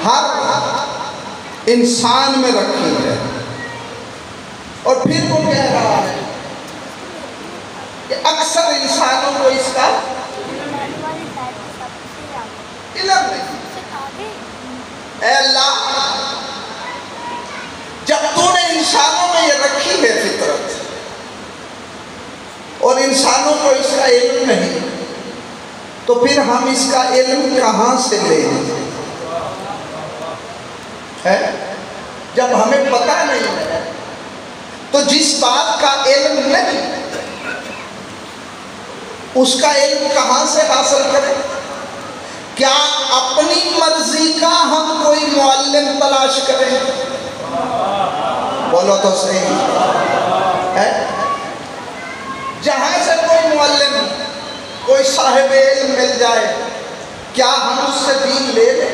ہر انسان میں رکھی ہے۔ اور پھر وہ کہہ رہا ہے کہ اکثر انسانوں کو اس کا علم نہیں۔ اے اللہ، جب تو نے انسانوں میں یہ رکھی ہے فطرت، اور انسانوں کو اس کا علم نہیں، تو پھر ہم اس کا علم کہاں سے لیں؟ جب ہمیں پتہ نہیں ہے تو جس بات کا علم نہیں اس کا علم کہاں سے حاصل کریں؟ کیا اپنی مرضی کا ہم کوئی معلم تلاش کریں؟ بولو تو صحیح ہے۔ جہاں سے کوئی معلم، کوئی صاحب علم مل جائے، کیا ہم اس سے دین لے لیں؟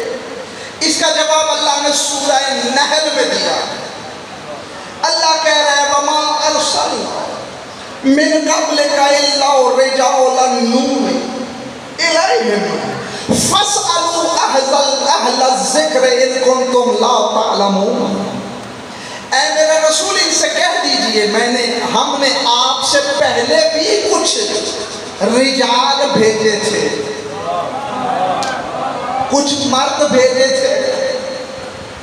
اس کا جواب اللہ نے سورہ نحل میں دیا۔ اللہ کہہ رہا ہے وَمَا أَرْسَلْنَا مِن قَبْلِكَ إِلَّا رِجَالًا نُوحِي إِلَيْهِمْ فَاسْأَلُوا أَهْلَ الذِّكْرِ إِن كُنتُمْ لَا تَعْلَمُونَ۔ اے میرے رسول ان سے کہہ دیجئے ہم نے آپ سے پہلے بھی کچھ رجال بھیجے تھے، کچھ مرد بھیجے تھے،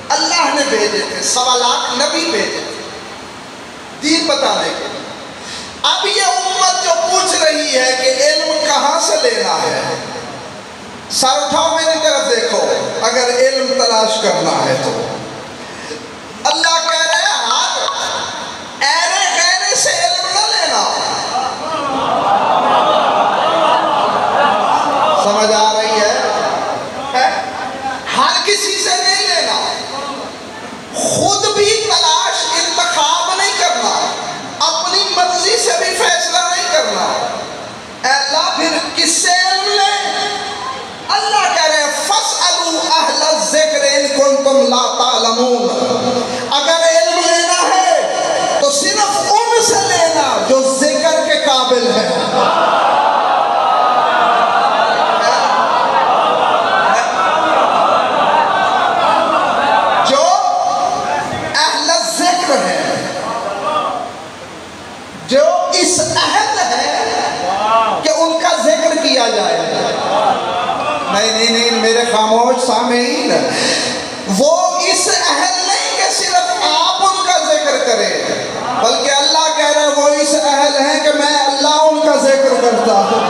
اللہ نے بھیجے تھے، 1.25 لاکھ نبی بھیجے تھے دین بتانے کے لیے۔ اب یہ امت جو پوچھ رہی ہے کہ علم کہاں سے لینا ہے، سر اٹھاؤ میری طرف دیکھو اگر علم تلاش کرنا ہے تو۔ اللہ کہہ رہے ہیں ہر ایرے غیرے سے علم نہ لینا۔ سمجھ آ رہی ہے؟ ہر کسی سے نہیں لینا، خود بھی تلاش انتخاب نہیں کرنا، اپنی مرضی سے بھی فیصلہ نہیں کرنا۔ اللہ پھر کس سے علم لیں؟ اللہ کہہ رہے ہیں فَاسْأَلُوا أَهْلَ الذِّكْرِ إِن كُنتُمْ لَا تَعْلَمُونَ۔ اگر علم لینا ہے تو صرف ان سے لینا جو ذکر کے قابل ہے۔ جو اہل ذکر ہے، جو اس اہل ہے کہ ان کا ذکر کیا جائے۔ نہیں میرے خاموش سامعین، وہ اس اہل نہیں کہ صرف آپ ان کا ذکر کریں، بلکہ اللہ کہہ رہے ہیں وہ اس اہل ہیں کہ میں اللہ ان کا ذکر کرتا ہوں۔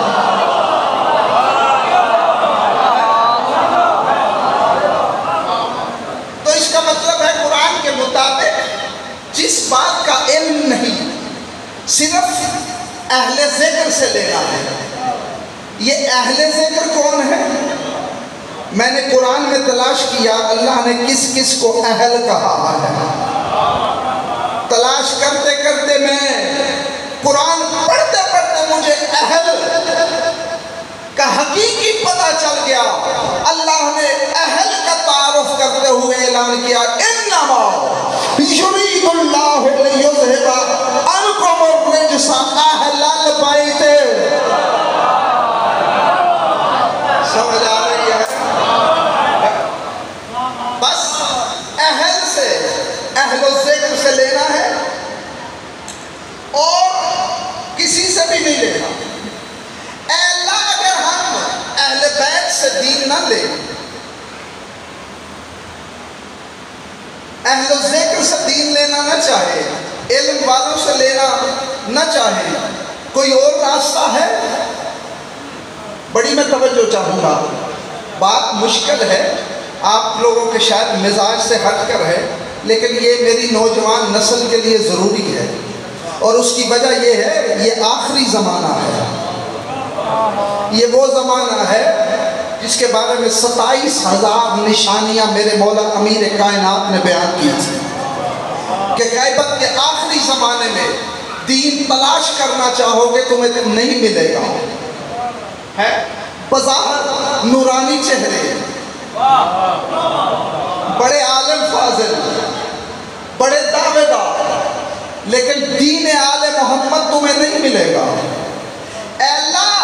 تو اس کا مطلب ہے قرآن کے مطابق جس بات کا علم نہیں صرف اہل ذکر سے لینا ہے۔ یہ اہل ذکر کون ہے؟ میں نے قرآن میں تلاش کیا اللہ نے کس کس کو اہل کہا ہے۔ تلاش کرتے کرتے میں قرآن پڑھتے پڑھتے مجھے اہل کا حقیقی پتہ چل گیا۔ اللہ نے اہل کا تعارف کرتے ہوئے اعلان کیا انما یرید اللہ لیذھب عنکم الرجس اہل البیت۔ سمجھ آ رہی ہے؟ بس اہل سے، اہل الذکر سے لینا ہے اور کسی سے بھی نہیں لینا۔ اے اللہ اگر ہم اہل بیت سے دین نہ لیں، اہل الذکر سے دین لینا نہ چاہے، علم والوں سے لینا نہ چاہے، کوئی اور راستہ ہے؟ بڑی میں توجہ چاہوں گا، بات مشکل ہے، آپ لوگوں کے شاید مزاج سے ہٹ کر ہے، لیکن یہ میری نوجوان نسل کے لیے ضروری ہے، اور اس کی وجہ یہ ہے یہ آخری زمانہ ہے۔ یہ وہ زمانہ ہے جس کے بارے میں 27,000 نشانیاں میرے مولا امیر کائنات نے بیان کی تھی کہ غیبت کے آخری زمانے میں دین تلاش کرنا چاہو گے تمہیں نہیں ملے گا۔ ہے بظاہر نورانی چہرے، بڑے عالم فاضل، بڑے دعوے دار، لیکن دین آل محمد تمہیں نہیں ملے گا۔ اے اللہ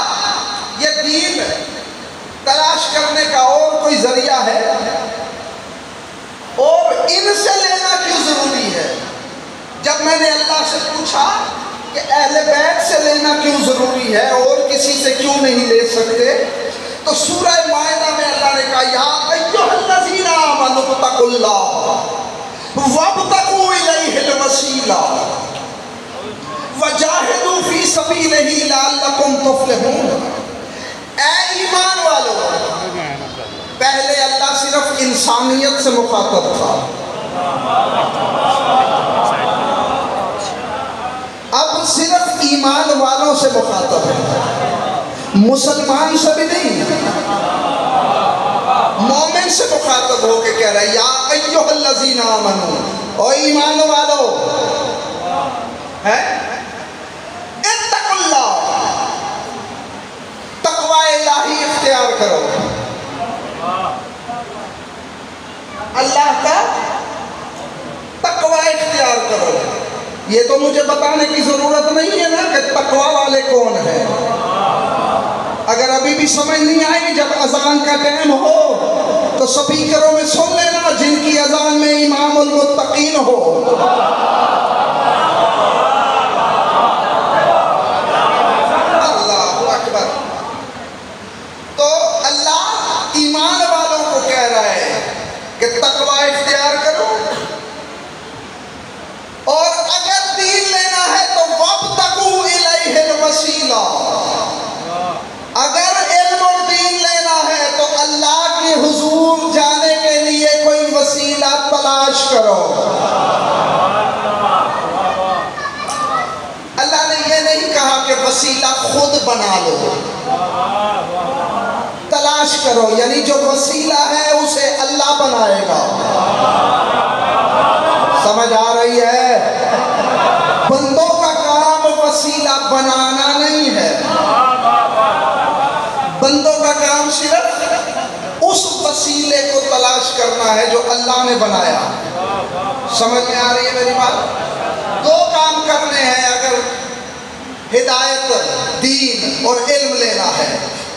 یہ دین تلاش کرنے کا اور کوئی ذریعہ ہے؟ اللہ سے پوچھا کہ اہل بیت سے لینا کیوں ضروری ہے اور کسی سے کیوں نہیں لے سکتے؟ تو سورہ مائدہ میں اللہ نے کہا یا ایھا الذین آمنوا اتقوا اللہ وابتغوا الیہ الوسیلہ وجاہدوا فی سبیلہ لعلکم تفلحون۔ اے ایمان والو، پہلے اللہ صرف انسانیت سے مخاطب تھا، اب صرف ایمان والوں سے مخاطب ہے، مسلمان سے بھی نہیں، مومن سے مخاطب ہو کے کہہ رہا ہے یا ایھا الذین آمنوا، او ایمان والو، اتقوا اللہ، تقوی الہی اختیار کرو، اللہ کا تقوی اختیار کرو۔ یہ تو مجھے بتانے کی ضرورت نہیں ہے نا کہ تقوی والے کون ہیں۔ اگر ابھی بھی سمجھ نہیں آئے گی، جب اذان کا ٹائم ہو تو سپیکروں میں سن لینا جن کی اذان میں امام المتقین ہو۔ اللہ اکبر۔ تو اللہ ایمان والوں کو کہہ رہا ہے کہ تقوی اختیار کرو، اور اگر دین لینا ہے تو وابتغوا الیہ الوسیلہ، اگر علم اور دین لینا ہے تو اللہ کے حضور جانے کے لیے کوئی وسیلہ تلاش کرو۔ اللہ نے یہ نہیں کہا کہ وسیلہ خود بنا لو، تلاش کرو، یعنی جو وسیلہ ہے اسے اللہ بنائے گا۔ سمجھ آ رہی ہے؟ بندوں کا کام وسیلہ بنانا نہیں ہے، بندوں کا کام صرف اس وسیلے کو تلاش کرنا ہے جو اللہ نے بنایا۔ سمجھ میں آ رہی ہے میری بات؟ دو کام کرنے ہیں اگر ہدایت، دین اور علم لینا ہے۔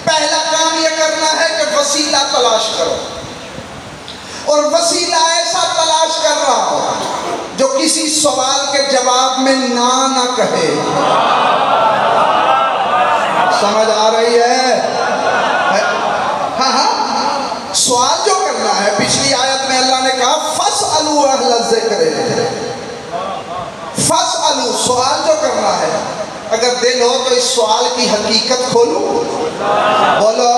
پہلا کام یہ کرنا ہے کہ وسیلہ تلاش کرو، اور وسیلہ ایسا تلاش کر رہا ہو جو کسی سوال کے جواب میں نہ کہے۔ سمجھ آ رہی ہے؟ ہاں، سوال جو کرنا ہے، پچھلی آیت میں اللہ نے کہا فَاسْأَلُوا أَهْلَ الذِّكْرِ، فَاسْأَلُوا، سوال جو کرنا ہے، اگر دل ہو تو اس سوال کی حقیقت کھولو، بولو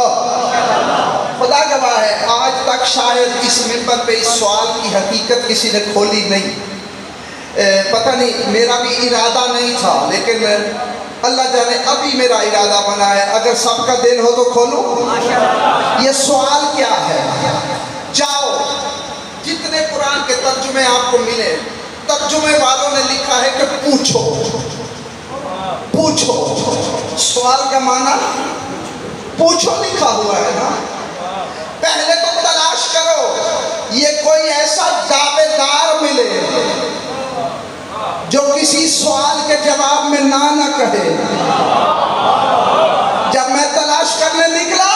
خدا گواہ ہے آج تک شاید اس منبر پہ اس سوال کی حقیقت کسی نے کھولی نہیں۔ پتہ نہیں، میرا بھی ارادہ نہیں تھا، لیکن اللہ جانے ابھی میرا ارادہ بنا ہے۔ اگر سب کا دل ہو تو کھولو۔ یہ سوال کیا ہے؟ جاؤ، جتنے قرآن کے ترجمے آپ کو ملے، ترجمے والوں نے لکھا ہے کہ پوچھو، پوچھو۔ سوال کا معنی پوچھو لکھا ہوا ہے نا۔ پہلے تو تلاش کرو، یہ کوئی ایسا دعوے دار ملے جو کسی سوال کے جواب میں نہ کہے۔ جب میں تلاش کرنے نکلا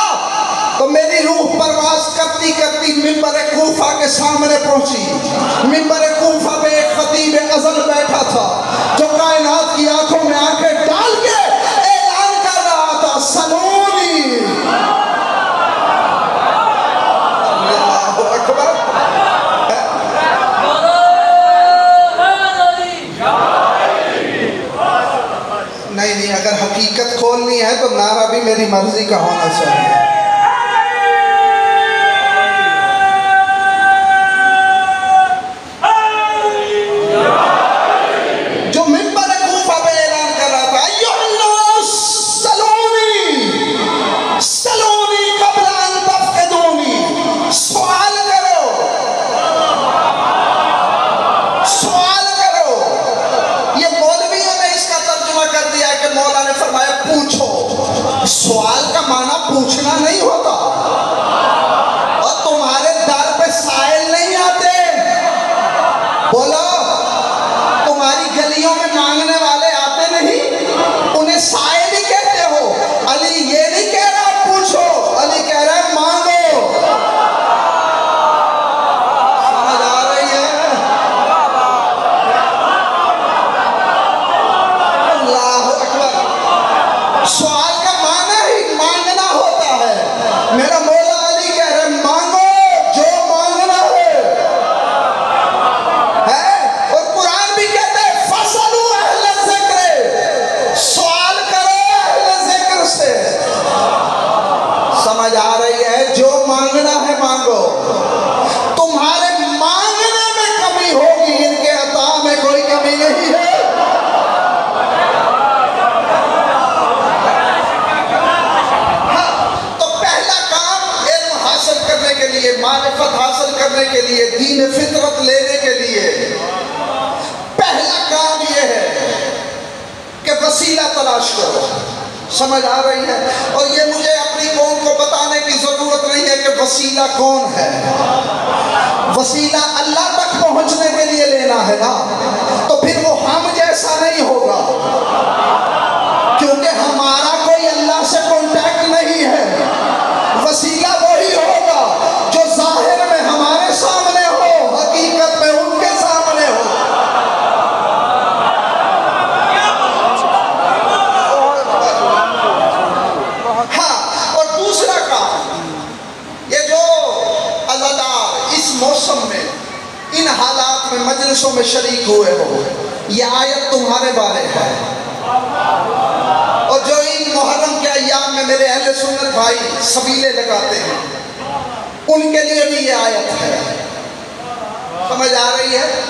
تو میری روح پرواز کرتی کرتی منبر کوفہ کے سامنے پہنچی۔ منبر کوفہ میں ایک خطیب ازل بیٹھا تھا جو کائنات کی آنکھوں میں آنکھیں ڈال کے اعلان کر رہا تھا سلونی۔ اللہ اکبر۔ نہیں، اگر حقیقت کھولنی ہے تو نعرہ بھی میری مرضی کا ہونا چاہیے۔ جو منبر کوفہ پہ اعلان کر رہا تھا ایھا الناس سلونی، سلونی قبل ان تفقدونی، سوال کرو، سوال کرو۔ یہ مولویوں نے اس کا ترجمہ کر دیا ہے کہ مولا نے فرمایا پوچھو۔ سوال کا معنی پوچھنا حاصل کرنے کے لیے، دین فطرت لینے کے لیے پہلا کام یہ ہے کہ وسیلہ تلاش کرو۔ سمجھ آ رہی ہے؟ اور یہ مجھے اپنی قوم کو بتانے کی ضرورت نہیں ہے کہ وسیلہ کون ہے۔ وسیلہ اللہ تک پہنچنے کے لیے لینا ہے نا، تو پھر وہ ہم جیسا نہیں ہوگا، کیونکہ ہمارا کوئی اللہ سے کانٹیکٹ نہیں ہے۔ وسیلہ وہی ہوگا جو ظاہر میں ہمارے سامنے ہو، حقیقت میں ان کے سامنے ہو۔ ہاں، اور دوسرا کام یہ جو عزادار اس موسم میں ان حالات میں مجلسوں میں شریک ہوئے ہو، یہ آیت تمہارے بارے ہے۔ اور جو ان محرم کے ایام میں میرے اہل سنت بھائی سبیلے لگاتے ہیں، ان کے لیے بھی یہ آیت ہے۔ سمجھ آ رہی ہے؟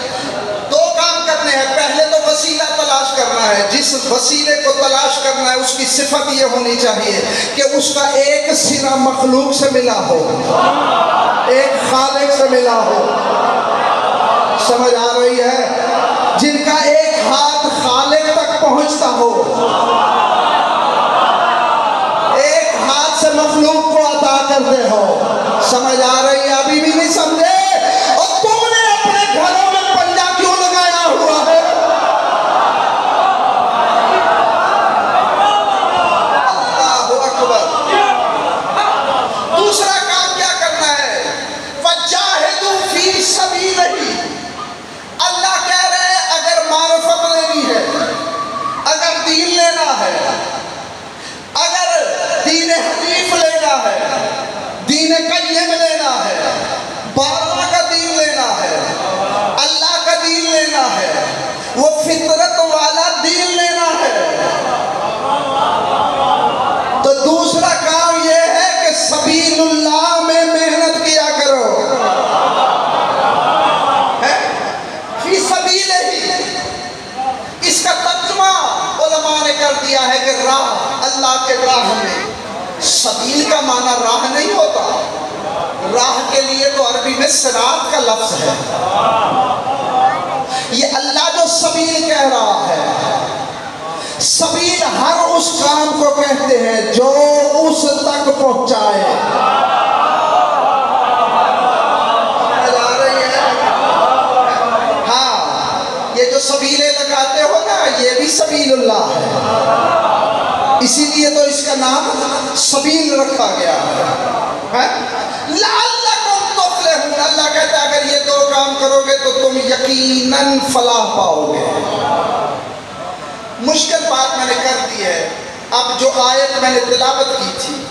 دو کام کرنے ہیں۔ پہلے تو وسیلہ تلاش کرنا ہے۔ جس وسیلے کو تلاش کرنا ہے اس کی صفت یہ ہونی چاہیے کہ اس کا ایک سرا مخلوق سے ملا ہو، ایک خالق سے ملا ہو۔ سمجھ آ رہی ہے؟ جن کا ایک ہاتھ خالق تک پہنچتا ہو، ایک ہاتھ سے مخلوق کو عطا کرتے ہو۔ سمجھ آ رہی ہے؟ ابھی بھی نہیں سمجھے؟ اور تم نے اپنے گھروں میں پنجا کیوں لگایا ہوا ہے؟ اللہ اکبر۔ دوسرا کام کیا کرنا ہے؟ وَجَاهِدُوا فِي سَبِيلِهِ۔ اللہ کہہ رہے ہیں اگر معرفت لینی ہے، اگر دین لینا ہے، اگر دین حنیف لینا ہے، دین قیم لینا ہے، بارہ کا دین لینا ہے، اللہ کا دین لینا ہے، وہ فطرت والا دین لینا ہے، تو دوسرا کام یہ ہے کہ سبیل اللہ میں محنت کیا کرو۔ فی سبیل ہی، اس کا ترجمہ علماء نے کر دیا ہے کہ راہ، اللہ کے راہ میں۔ سبیل کا معنی راہ نہیں ہوتا، راہ کے لیے تو عربی میں صراط کا لفظ ہے۔ یہ اللہ جو سبیل کہہ رہا ہے، سبیل ہر اس کام کو کہتے ہیں جو اس تک پہنچائے۔ یہ جو سبیلیں لگاتے ہو نا، یہ بھی سبیل اللہ ہے، اسی لیے تو اس کا نام سبیل رکھا گیا ہے۔ لعلکم تفلحون، اللہ کہتا ہے اگر یہ دو کام کرو گے تو تم یقیناً فلاح پاؤ گے۔ مشکل بات میں نے کر دی ہے۔ اب جو آیت میں نے تلاوت کی تھی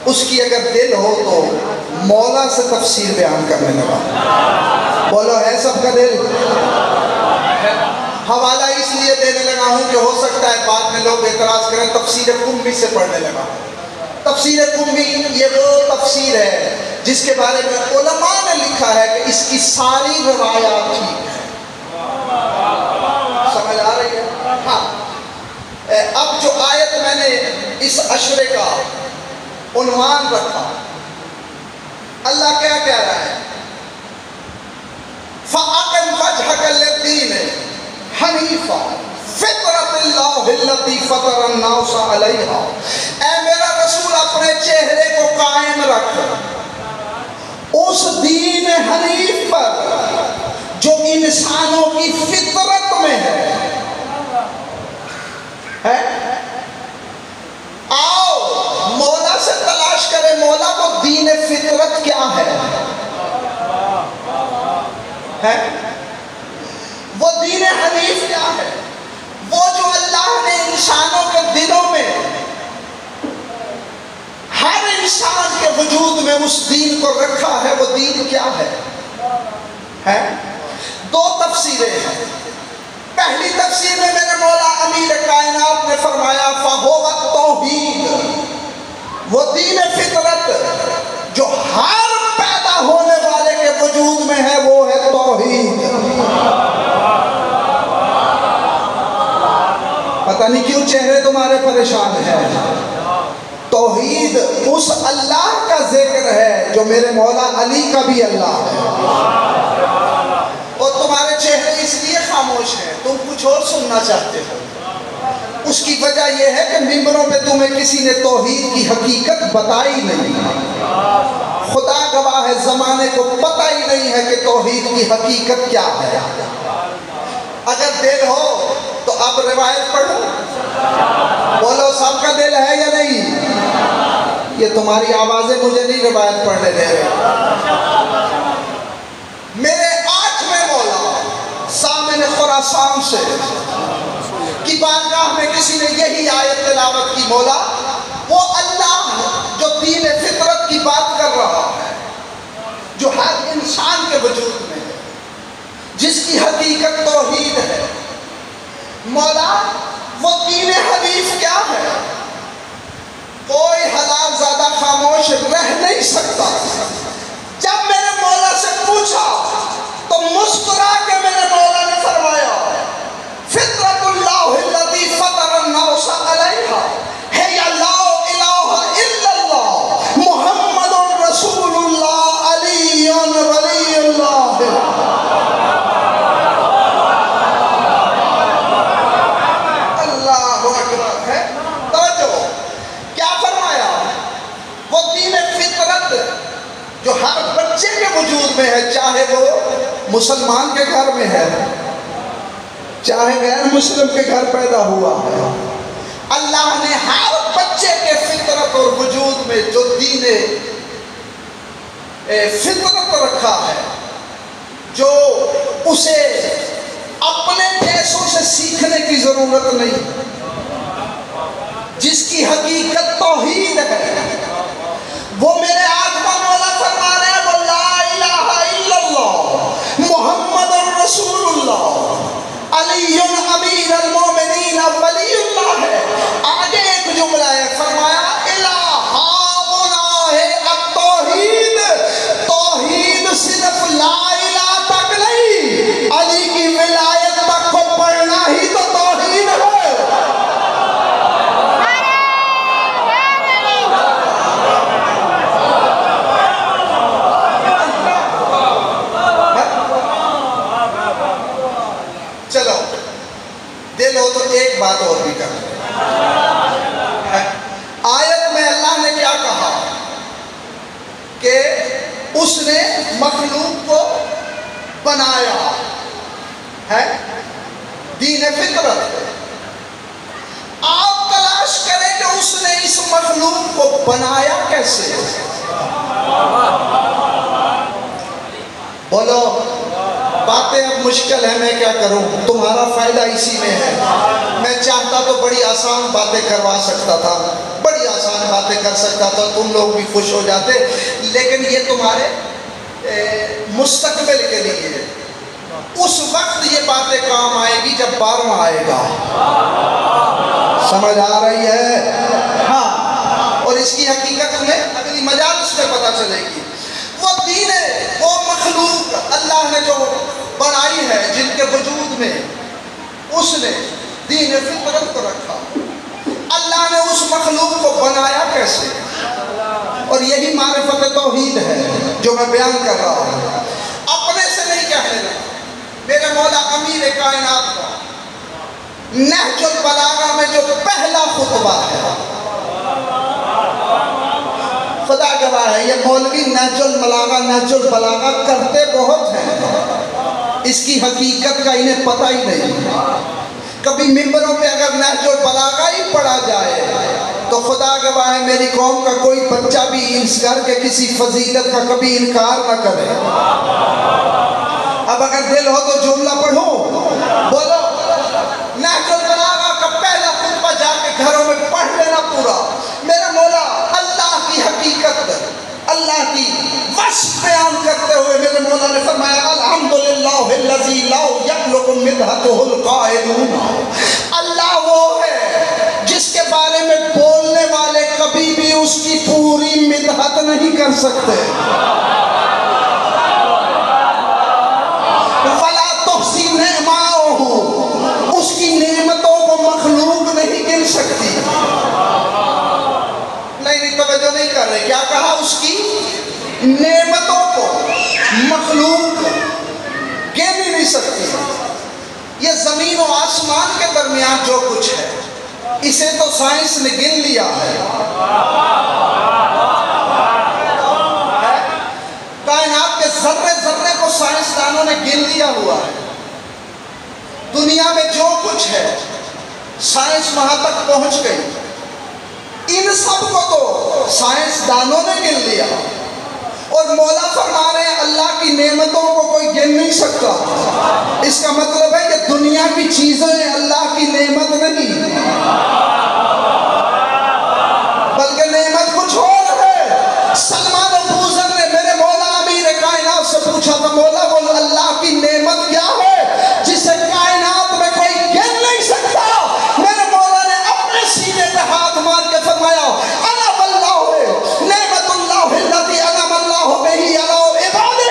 اس کی اگر دل ہو تو مولا سے تفسیر بیان کرنے لگا۔ بولو ہے سب کا دل؟ حوالہ اس لیے دینے لگا ہوں کہ ہو سکتا ہے بعد میں لوگ اعتراض کریں، تفسیر قمبی سے پڑھنے لگا۔ تفسیر قمبی یہ وہ تفسیر ہے جس کے بارے میں علماء نے لکھا ہے کہ اس کی ساری روایات ٹھیک ہیں۔ سمجھ آ رہی ہے؟ ہاں، اب جو آیت میں نے اس عشرے کا عنوان رکھا، اللہ کیا کہہ رہا ہے؟ فَأَقِمْ وَجْهَكَ لِلدِّينِ حنیفا فطرت اللہ التی فطر الناس علیہا۔ اے میرا رسول اپنے چہرے کو قائم رکھ اس دین حنیف پر جو انسانوں کی فطرت میں ہے۔ آؤ مولا سے تلاش کرے، مولا کو دین فطرت کیا ہے؟ وہ دین حنیف کیا ہے؟ وہ جو اللہ نے انسانوں کے دلوں میں، ہر انسان کے وجود میں اس دین کو رکھا ہے، وہ دین کیا ہے؟ دو تفسیریں ہیں۔ پہلی تفسیر میں میرے مولا امیر کائنات نے فرمایا فَهُوَ التَّوْحِيدُ، وہ دین فطرت جو ہر پیدا ہونے والے کے وجود میں ہے، وہ ہے توحید۔ پتہ نہیں کیوں چہرے تمہارے پریشان ہیں۔ توحید اس اللہ کا ذکر ہے جو میرے مولا علی کا بھی اللہ ہے، اور تمہارے چہرے اس لیے خاموش ہیں، تم کچھ اور سننا چاہتے ہو۔ اس کی وجہ یہ ہے کہ ممبروں پہ تمہیں کسی نے توحید کی حقیقت بتائی نہیں۔ خدا گواہ ہے زمانے کو پتہ ہی نہیں ہے کہ توحید کی حقیقت کیا ہے۔ اگر دل ہو تو اب روایت پڑھو، بولو سب کا دل ہے یا نہیں؟ یہ تمہاری آوازیں مجھے نہیں روایت پڑھنے دے رہے۔ میرے 8ویں مولا سامن خراسان سے کی بارگاہ میں کسی نے یہی آیت تلاوت کی، مولا وہ اللہ جو دین فطرت کی بات کر رہا ہے، جو ہر انسان کے وجود میں ہے، جس کی حقیقت توحید ہے، مولا وہ دین حنیف کیا ہے؟ کوئی حلال زادہ خاموش رہ نہیں سکتا۔ جب میں نے مولا سے پوچھا تو مسکرا کے میرے مولا نے فرمایا فطرت اللہ الذی فطر الناس علیہا ہے یا لا الہ الا اللہ محمد رسول اللہ علی ولی اللہ۔ اللہ اکبر ہے۔ توجہ، کیا فرمایا؟ وہ دین فطرت جو ہر بچے کے وجود میں ہے، چاہے وہ مسلمان کے گھر میں ہے چاہے غیر مسلم کے گھر پیدا ہوا ہے، اللہ نے ہر بچے کے فطرت اور وجود میں جو دین فطرت رکھا ہے، جو اسے اپنے پیسوں سے سیکھنے کی ضرورت نہیں، جس کی حقیقت توحید ہے، وہ میرے آقا مولا فرما رہے ہیں وہ لا الہ الا اللہ محمد رسول اللہ علی امیر المومنین ولی اللہ ہے۔ آگے ایک جملہ ہے، فرمایا الہ ہے التوحید، توحید صرف لا الہ تک نہیں، علی کی ولایت تک کو پڑھنا ہی تو توحید ہے۔ چلو دل ہو تو ایک بات اور بھی کر آیت میں اللہ نے کیا کہا کہ اس نے مخلوق کو بنایا ہے، دین فطرت۔ آپ تلاش کریں کہ اس نے اس مخلوق کو بنایا کیسے؟ بولو باتیں اب مشکل ہے، میں کیا کروں، تمہارا فائدہ اسی میں ہے۔ میں چاہتا تو بڑی آسان باتیں کروا سکتا تھا، بڑی آسان باتیں کر سکتا تھا، تم لوگ بھی خوش ہو جاتے، لیکن یہ تمہارے مستقبل کے لیے، اس وقت یہ باتیں کام آئے گی جب 12واں آئے گا۔ سمجھ آ رہی ہے؟ ہاں، اور اس کی حقیقت تمہیں اگلی مجالس میں پتہ چلے گی۔ وہ دین ہے، وہ مخلوق اللہ نے جو بنائی ہے، جن کے وجود میں اس نے دین فطرت کو رکھا، اللہ نے اس مخلوق کو بنایا کیسے؟ اور یہی معرفت توحید ہے جو میں بیان کر رہا ہوں، اپنے سے نہیں کہنے لگا۔ میرے مولا امیر کائنات کا نہج البلاغہ میں جو پہلا خطبہ ہے، خدا گواہ ہے یہ مولوی نہج البلاغہ کرتے بہت ہیں، اس کی حقیقت کا انہیں پتہ ہی نہیں۔ کبھی ممبروں پہ اگر نہج البلاغہ ہی پڑھا جائے تو خدا گواہ ہے میری قوم کا کوئی بچہ بھی اس گھر کے کسی فضیلت کا کبھی انکار نہ کرے۔ اب اگر دل ہو تو جملہ پڑھو، بولو نہج البلاغہ کا پہلا خطبہ جا کے گھروں میں پڑھ لینا پورا۔ میرا مولا اللہ کی حقیقت، اللہ کی وصف بیان کرتے ہوئے میرے مولا نے فرمایا الحمدللہ الذی لا یخلق مدحتہ القائلون، اللہ وہ ہے جس کے بارے میں بولنے والے کبھی بھی اس کی پوری مدحت نہیں کر سکتے۔ ولا تحصی نعماءہ، اس کی نعمتوں کو مخلوق نہیں گن سکتی۔ نہیں توجہ نہیں کر رہے، کیا کہا؟ اس کی نعمتوں کو مخلوق گر ہی نہیں سکتی. یہ زمین و آسمان کے درمیان جو کچھ ہے اسے تو سائنس نے گن لیا ہے. کائنات کے ذرے ذرے کو سائنسدانوں نے گن لیا ہوا ہے. دنیا میں جو کچھ ہے سائنس وہاں تک پہنچ گئی. ان سب کو تو سائنسدانوں نے گن لیا اور مولا فرما رہے ہیں اللہ کی نعمتوں کو کوئی گن نہیں سکتا. اس کا مطلب ہے کہ دنیا کی چیزیں اللہ کی نعمت نہیں بلکہ نعمت کچھ اور ہے. سلمان ابوذر نے میرے مولا امیر کائنات سے پوچھا تھا مولا وہ اللہ کی نعمت کیا ہے جسے کائنات میں کوئی گن نہیں سکتا. میرے مولا نے اپنے سینے پہ ہاتھ مار کے فرمایا انا واللہ نعمت اللہ الذی انعم اللہ بہ علی عبادہ.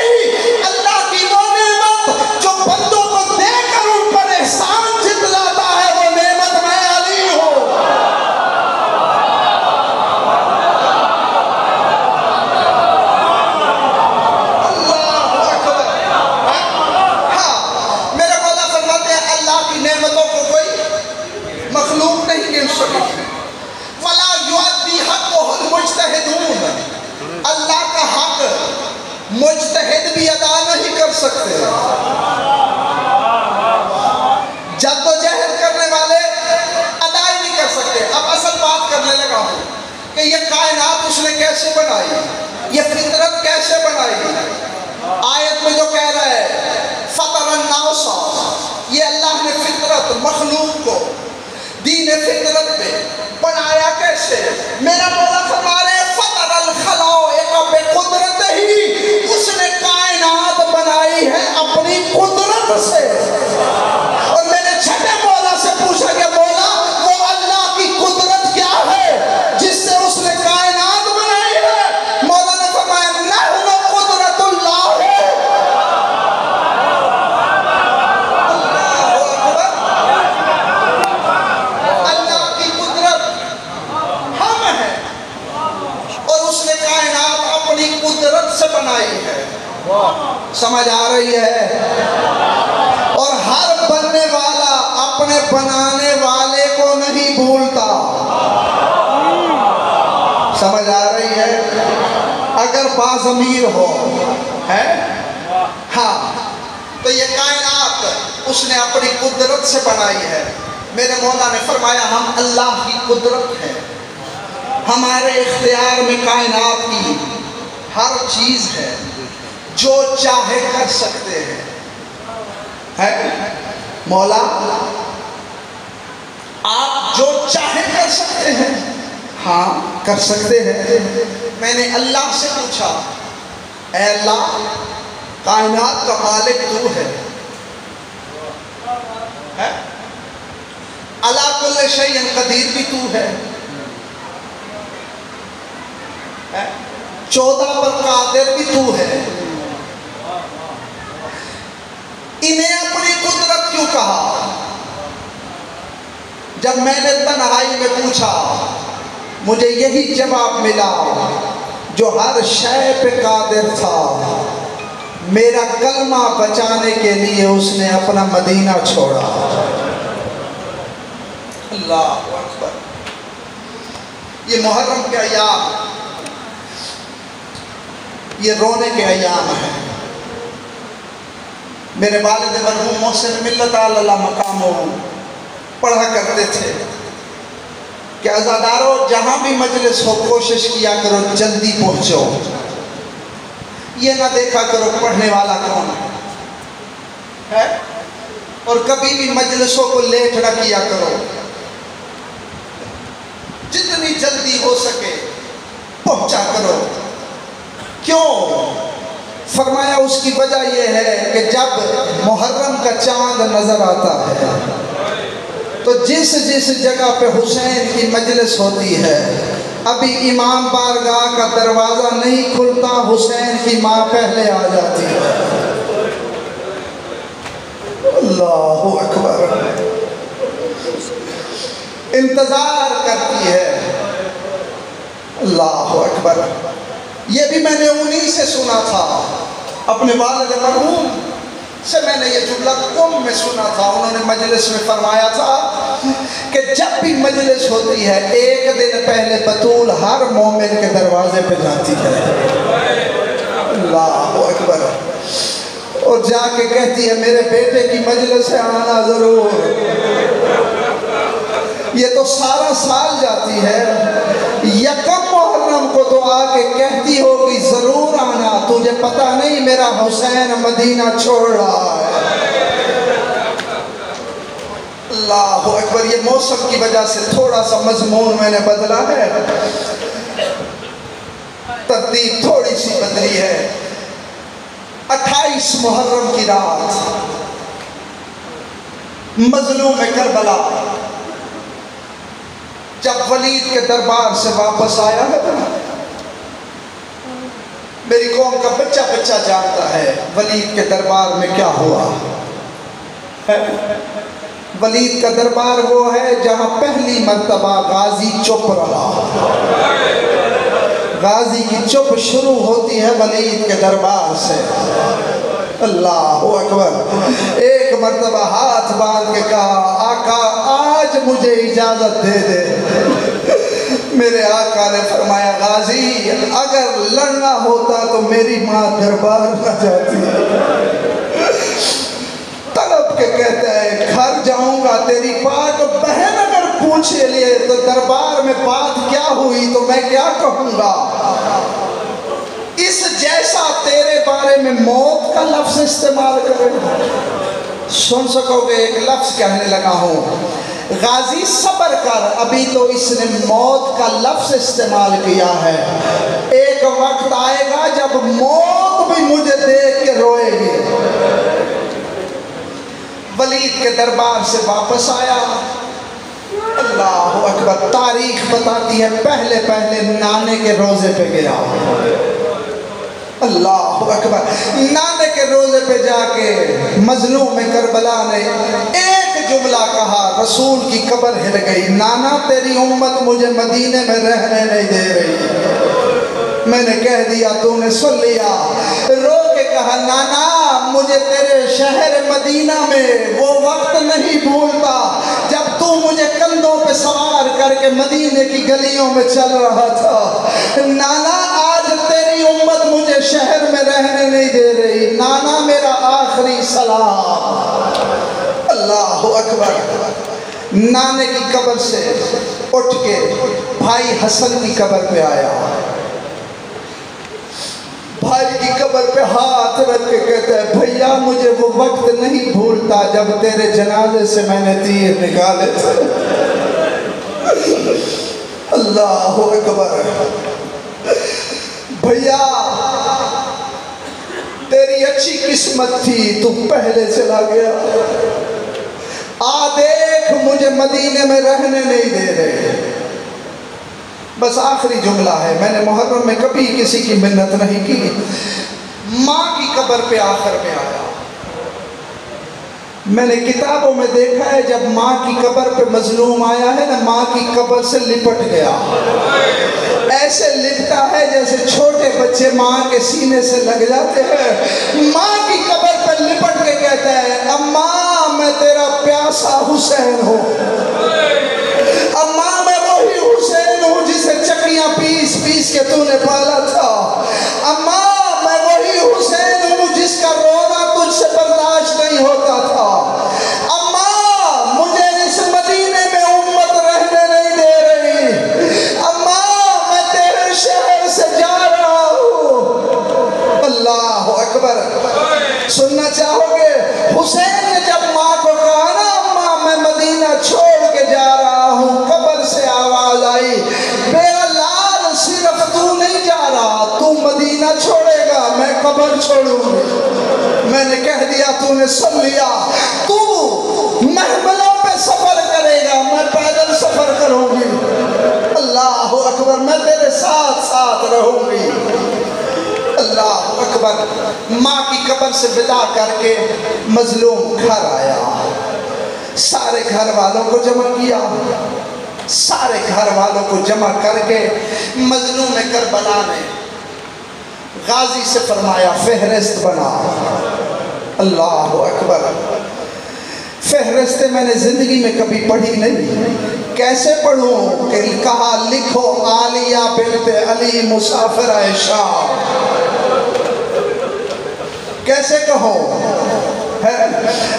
اللہ کی وہ نعمت جو بندوں کو دے کر ان پر احسان جتلاتا ہے وہ نعمت میں علی ہوں. مخلوق نہیں گن سکتی. وَلَا يُعَدِّي حَقُّهُ الْمُجْتَهِدُونَ. اللہ کا حق مجتہد بھی ادا نہیں کر سکتے. جد و جہد کرنے والے ادا ہی نہیں کر سکتے. اب اصل بات کرنے لگا ہوں کہ یہ کائنات اس نے کیسے بنائی, یہ فطرت کیسے بنائی. آیت میں جو کہہ رہا ہے فطر الناس, یہ اللہ نے فطرت مخلوق کو دین فطرت پہ بنایا کیسے. میرا مولا فرما رہے فطر الخلائق بقدرت ہی, اس نے کائنات بنائی ہے اپنی قدرت سے. اور میں نے چھٹے مولا سے پوچھا کہ مولا وہ اللہ کی قدرت کیا ہے جس سے اس نے کائنات بنائی ہے. مولا نے فرمایا نحن قدرت اللہ ہے. قدرت سے بنائی ہے. سمجھ آ رہی ہے. اور ہر بننے والا اپنے بنانے والے کو نہیں بھولتا. سمجھ آ رہی ہے. اگر باضمیر ہو ہے ہاں تو یہ کائنات اس نے اپنی قدرت سے بنائی ہے. میرے مولا نے فرمایا ہم اللہ کی قدرت ہے, ہمارے اختیار میں کائنات کی ہر چیز ہے, جو چاہے کر سکتے ہیں. ہے مولا آپ جو چاہے کر سکتے ہیں. ہاں کر سکتے ہیں. میں نے اللہ سے پوچھا اے اللہ کائنات کا مالک تو ہے, علی کل شیء قدیر بھی تو ہے, 14 پر قادر بھی تو ہے. انہیں اپنی قدرت کیوں کہا؟ جب میں نے تنہائی میں پوچھا مجھے یہی جواب ملا جو ہر شے پہ قادر تھا میرا کلمہ بچانے کے لیے اس نے اپنا مدینہ چھوڑا. اللہ اکبر. یہ محرم کے ایام یہ رونے کے ایام ہیں. میرے والد مرحوم محسن ملت اللہ مقامو پڑھا کرتے تھے کہ عزادارو جہاں بھی مجلس ہو کوشش کیا کرو جلدی پہنچو, یہ نہ دیکھا کرو پڑھنے والا کون ہے, اور کبھی بھی مجلسوں کو لیٹ نہ کیا کرو. جتنی جلدی ہو سکے پہنچا کرو. کیوں؟ فرمایا اس کی وجہ یہ ہے کہ جب محرم کا چاند نظر آتا ہے تو جس جس جگہ پہ حسین کی مجلس ہوتی ہے ابھی امام بارگاہ کا دروازہ نہیں کھلتا, حسین کی ماں پہلے آ جاتی ہے. اللہ اکبر. انتظار کرتی ہے. اللہ اکبر. یہ بھی میں نے انہی سے سنا تھا، اپنے والد مرحوم سے میں نے یہ جملہ قم میں سنا تھا۔ انہوں نے مجلس میں فرمایا تھا کہ جب بھی مجلس ہوتی ہے ایک دن پہلے بطول ہر مومن کے دروازے پہ جاتی ہے، اللہ اکبر، اور جا کے کہتی ہے میرے بیٹے کی مجلس سے آنا ضرور۔ یہ تو سارا سال جاتی ہے، یکم محرم کو تو آ کے کہتی ہوگی ضرور آنا، تجھے پتہ نہیں میرا حسین مدینہ چھوڑ رہا ہے۔ اللہ اکبر۔ یہ موسم کی وجہ سے تھوڑا سا مضمون میں نے بدلا ہے، ترتیب تھوڑی سی بدلی ہے۔ 28 محرم کی رات مظلوم کربلا جب ولید کے دربار سے واپس آیا ہے، میری قوم کا بچہ بچہ جانتا ہے ولید کے دربار میں کیا ہوا ہے۔ ولید کا دربار وہ ہے جہاں پہلی مرتبہ غازی چپ رہا۔ غازی کی چپ شروع ہوتی ہے ولید کے دربار سے۔ اللہ اکبر۔ ایک مرتبہ ہاتھ باندھ کے کہا آقا آج مجھے اجازت دے دے۔ میرے آقا نے فرمایا غازی اگر لڑنا ہوتا تو میری ماں دربار نہ جاتی۔ طلب کے کہتا ہے گھر جاؤں گا، تیری پاک بہن اگر پوچھے لیے تو دربار میں بات کیا ہوئی تو میں کیا کہوں گا۔ اس جیسا تیرے بارے میں موت کا لفظ استعمال کرے، سن سکو گے ایک لفظ کہنے لگا ہوں، غازی صبر کر، ابھی تو اس نے موت کا لفظ استعمال کیا ہے، ایک وقت آئے گا جب موت بھی مجھے دیکھ کے روئے گی۔ ولید کے دربار سے واپس آیا، اللہ اکبر۔ تاریخ بتاتی ہے پہلے پہلے نانے کے روزے پہ گیا، اللہ اکبر۔ نانے کے روزے پہ جا کے مظلوم کربلا نے ایک جملہ کہا، رسول کی قبر ہل گئی، نانا تیری امت مجھے مدینے میں رہنے نہیں دے رہی، میں نے کہہ دیا تو نے سن لیا۔ رو کے کہا نانا مجھے تیرے شہر مدینہ میں وہ وقت نہیں بھولتا جب تو مجھے کندھوں پہ سوار کر کے مدینے کی گلیوں میں چل رہا تھا۔ نانا آج تیری امت مجھے شہر میں رہنے نہیں دے رہی، نانا میرا آخری سلام۔ اللہ اکبر۔ نانے کی قبر سے اٹھ کے بھائی حسن کی قبر پہ آیا، بھائی کی قبر پہ ہاتھ رکھ کے کہتا ہے بھیا مجھے وہ وقت نہیں بھولتا جب تیرے جنازے سے میں نے تیر نکالے تھے۔ اللہ اکبر۔ بھیا تیری اچھی قسمت تھی، تو پہلے چلا گیا، دیکھ مجھے مدینے میں رہنے نہیں دے رہے۔ بس آخری جملہ ہے، میں نے محرم میں کبھی کسی کی منت نہیں کی۔ ماں کی قبر پہ آخر میں آیا، میں نے کتابوں میں دیکھا ہے جب ماں کی قبر پہ مظلوم آیا ہے نا، ماں کی قبر سے لپٹ گیا، ایسے لپٹا ہے جیسے چھوٹے بچے ماں کے سینے سے لگ جاتے ہیں۔ ماں کی قبر پہ لپٹ کے کہتا ہے اماں میں تیرا پیاسا حسین ہوں، اماں میں وہی حسین ہوں جسے چکیاں پیس پیس کے تو نے پالا تھا، اماں میں وہی حسین ہوں جس کا رونا تجھ سے برداشت نہیں ہوتا تھا، اماں مجھے اس مدینے میں امت رہنے نہیں دے رہی، اماں میں تیرے شہر سے جا رہا ہوں۔ اللہ اکبر۔ سننا چاہو گے حسین نے جب ماں کو کہا نا اماں میں مدینہ چھوڑ کے جا رہا ہوں، قبر سے آواز آئی میرا لال صرف تو نہیں جا رہا، تو مدینہ چھوڑے گا میں قبر چھوڑوں گی۔ میں نے کہہ دیا تو نے سن لیا، تو محملوں پہ سفر کرے گا میں پیدل سفر کروں گی۔ اللہ اکبر۔ میں تیرے ساتھ ساتھ رہوں گی۔ اللہ اکبر۔ ماں کی قبر سے ودا کر کے مظلوم گھر آیا، سارے گھر والوں کو جمع کیا، سارے گھر والوں کو جمع کر کے مظلوم کربلا نے غازی سے فرمایا فہرست بنا. اللہ اکبر. فہرستیں میں نے زندگی میں کبھی پڑھی نہیں. کیسے پڑھوں؟ کہ کہا لکھو عالیہ بنت علی مسافر شام. کیسے کہو؟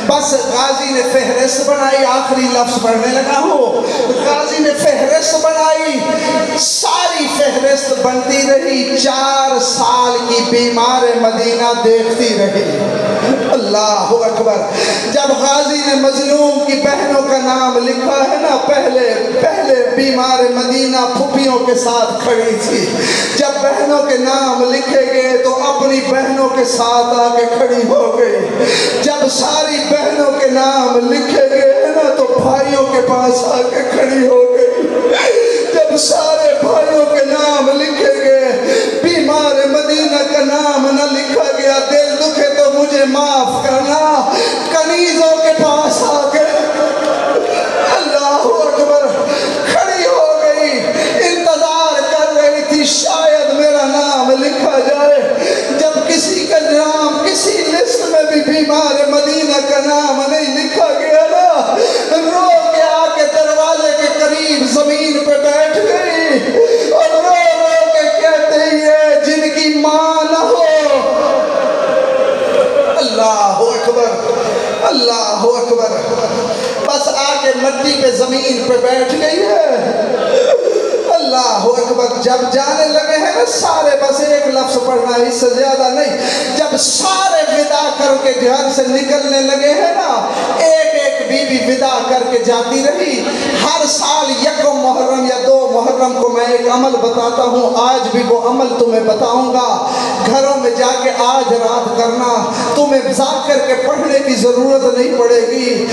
بس غازی نے فہرست بنائی. آخری لفظ پڑھنے لگا ہوں. غازی نے فہرست بنائی. ساری فہرست بنتی رہی. 4 سال کی بیمار مدینہ دیکھتی رہی. اللہ اکبر. جب غازی نے مظلوم کی بہنوں کا نام لکھا ہے نا، پہلے بیمار مدینہ پھپھیوں کے ساتھ کھڑی تھی. جب بہنوں کے نام لکھے گئے تو اپنی بہنوں کے ساتھ آ کے کھڑی ہو گئی. جب ساری بہنوں کے نام لکھے گئے نا تو بھائیوں کے پاس آ کے کھڑی ہو گئی. جب سارے بھائیوں کے نام لکھے گئے، بیمار مدینہ کا نام نہ لکھا گیا، دل دکھے تو مجھے معاف کرنا، کنیزوں کے پاس آ کے اللہ اکبر کھڑی ہو گئی. انتظار کر رہی تھی شاید میرا نام لکھا جائے. جب کسی کا نام کسی لسٹ میں بھی بیمار مدینہ کا نام نہیں لکھا گیا نا، رو کے آ کے دروازے کے قریب زمین پہ بیٹھ گئی اور رو رو کے کہتے ہیں جن کی ماں نہ ہو. اللہ اکبر. اللہ اکبر. بس آ کے مٹی پہ زمین پہ بیٹھ گئی ہے. اللہ اکبر. جب جانے لگے ہیں نا سارے، بس ایک لفظ پڑھنا، اس سے زیادہ نہیں. جب سارے ودا کر کے گھر سے نکلنے لگے ہیں نا، ایک ایک بیوی ودا کر کے جاتی رہی. ہر سال 1 محرم یا 2 محرم کو میں ایک عمل بتاتا ہوں. آج بھی وہ عمل تمہیں بتاؤں گا. گھروں میں جا کے آج رات کرنا. تمہیں ذاکر کے پڑھنے کی ضرورت نہیں پڑے گی.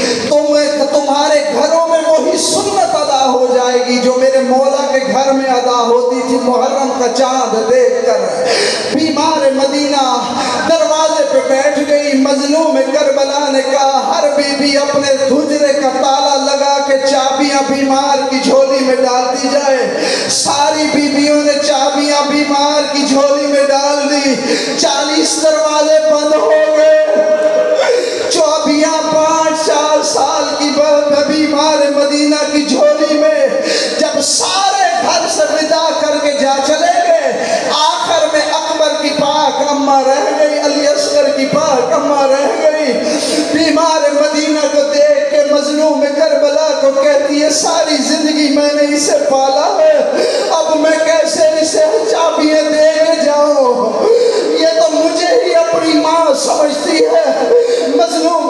تمہارے گھروں میں وہی سنت ادا ہو جائے گی جو میرے مولا کے گھر میں ادا ہوتی تھی محرم کا چاند دیکھ کر. بیمار مدینہ دروازے پہ بیٹھ گئی. مظلوم کربلا نے کہا ہر بیوی اپنے حجرے کا تالا لگا کے چابیاں بیمار کی جھولی میں ڈالتی جائے. ساری بیویوں نے چابیاں بیمار کی جھولی میں ڈال دی. 40 دروازے بند ہو گئے. چابیاں 5-4 سال کی بیمار مدینہ کی جھولی میں. جب سارے گھر سے ودا کر کے جا چلے گئے، آخر میں اکبر کی پاک اماں رہ گئی، علی اصغر کی پاک اماں رہ گئی. بیمار مدینہ کو دیکھ کے مظلوم کربلا کو کہتی ہے ساری زندگی میں نے اسے پالا ہے، اب میں کیسے اسے چابیاں دے کے جاؤں؟ یہ تو مجھے ہی اپنی ماں سمجھتی ہے. مظلوم